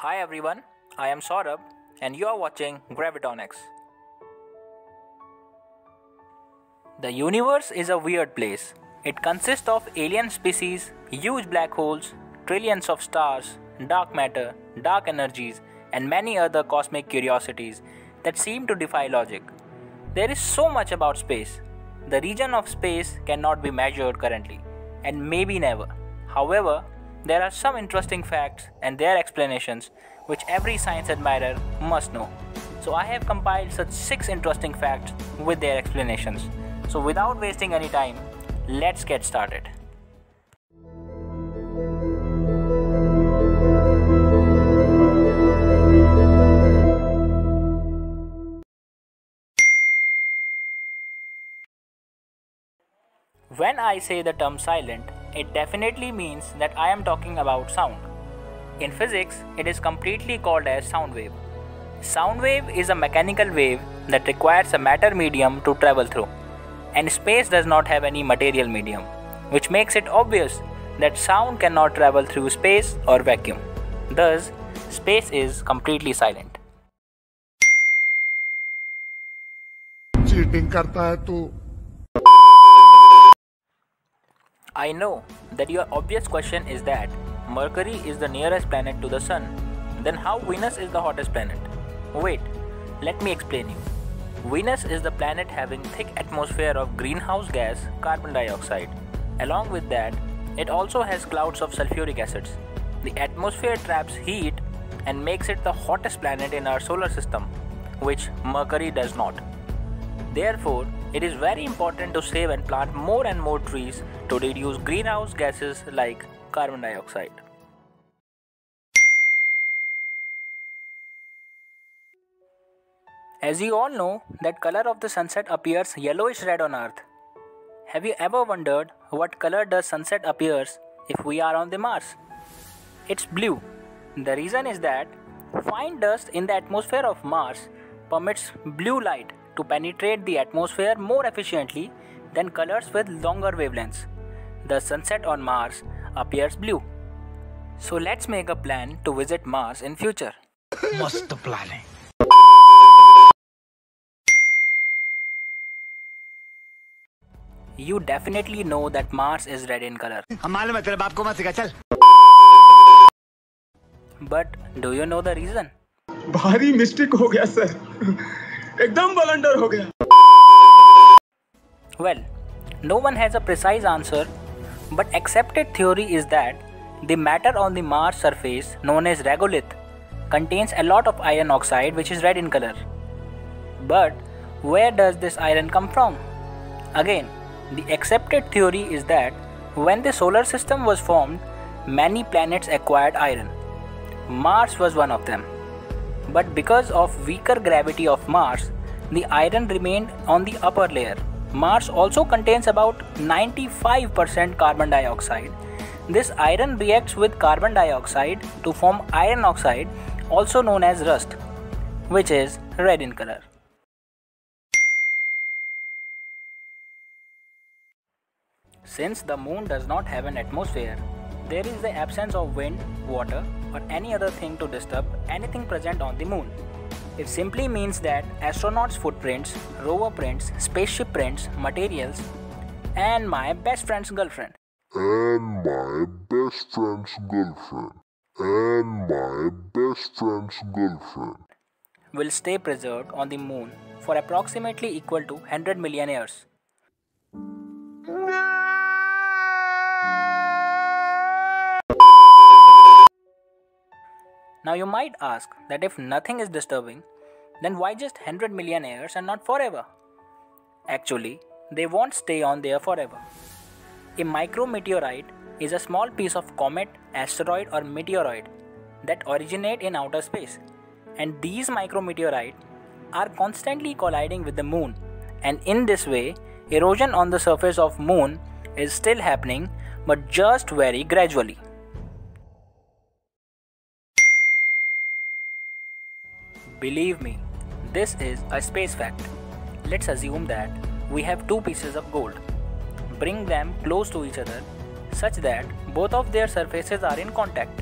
Hi everyone, I am Saurabh and you are watching Gravitonics. The universe is a weird place. It consists of alien species, huge black holes, trillions of stars, dark matter, dark energies, and many other cosmic curiosities that seem to defy logic. There is so much about space. The region of space cannot be measured currently, and maybe never. However, there are some interesting facts and their explanations which every science admirer must know. So I have compiled such 6 interesting facts with their explanations. So without wasting any time, let's get started. When I say the term silent, it definitely means that I am talking about sound. In physics, it is completely called as sound wave. Sound wave is a mechanical wave that requires a matter medium to travel through, and space does not have any material medium, which makes it obvious that sound cannot travel through space or vacuum. Thus, space is completely silent. Cheating करता है तू। I know that your obvious question is that Mercury is the nearest planet to the Sun. Then how Venus is the hottest planet? Wait, let me explain you. Venus is the planet having thick atmosphere of greenhouse gas carbon dioxide. Along with that, it also has clouds of sulfuric acids. The atmosphere traps heat and makes it the hottest planet in our solar system, which Mercury does not. Therefore, it is very important to save and plant more and more trees to reduce greenhouse gases like carbon dioxide. As you all know, that color of the sunset appears yellowish red on Earth. Have you ever wondered what color does sunset appears if we are on the Mars? It's blue. The reason is that fine dust in the atmosphere of Mars permits blue light to penetrate the atmosphere more efficiently than colors with longer wavelengths. The sunset on Mars appears blue. So let's make a plan to visit Mars in future. मस्त plan है। You definitely know that Mars is red in color. हम मालूम है तेरे बाप को मत सिखा चल। But do you know the reason? भारी मिस्टेक हो गया सर, एकदम ब्लंडर हो गया। Well, no one has a precise answer, but accepted theory is that the matter on the Mars surface known as regolith contains a lot of iron oxide which is red in color. But where does this iron come from? Again, the accepted theory is that when the solar system was formed, many planets acquired iron. Mars was one of them. But because of weaker gravity of Mars, the iron remained on the upper layer. Mars also contains about 95% carbon dioxide. This iron reacts with carbon dioxide to form iron oxide, also known as rust, which is red in color. Since the moon does not have an atmosphere, there is the absence of wind, water, or any other thing to disturb anything present on the moon. It simply means that astronauts' footprints, rover prints, spaceship prints, materials, and my best friend's girlfriend. And my best friend's girlfriend. And my best friend's girlfriend. Will stay preserved on the moon for approximately equal to 100 million years. Now you might ask that if nothing is disturbing, then why just 100 million years and not forever? Actually, they won't stay on there forever. A micrometeorite is a small piece of comet, asteroid or meteoroid that originate in outer space. And these micrometeorites are constantly colliding with the moon, and in this way, erosion on the surface of moon is still happening, but just very gradually. Believe me, this is a space fact. Let's assume that we have 2 pieces of gold. Bring them close to each other such that both of their surfaces are in contact.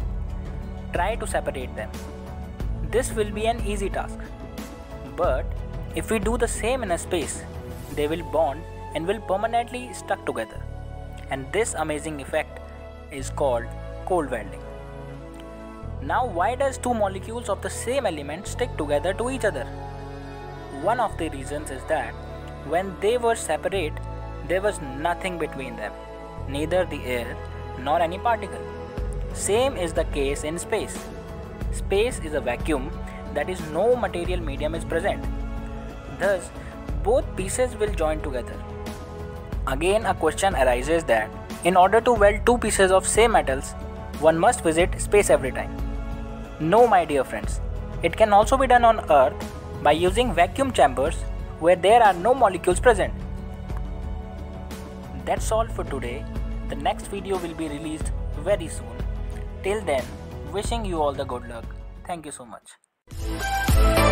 try to separate them. This will be an easy task. But if we do the same in a space, they will bond and will permanently stuck together. And this amazing effect is called cold welding. Now, why does two molecules of the same element stick together to each other? One of the reasons is that when they were separate, there was nothing between them, neither the air nor any particle. Same is the case in space. Space is a vacuum, that is, no material medium is present. Thus, both pieces will join together. Again, a question arises that in order to weld two pieces of same metals, one must visit space every time. No, my dear friends. It can also be done on Earth by using vacuum chambers where there are no molecules present. That's all for today. The next video will be released very soon. Till then, wishing you all the good luck. Thank you so much.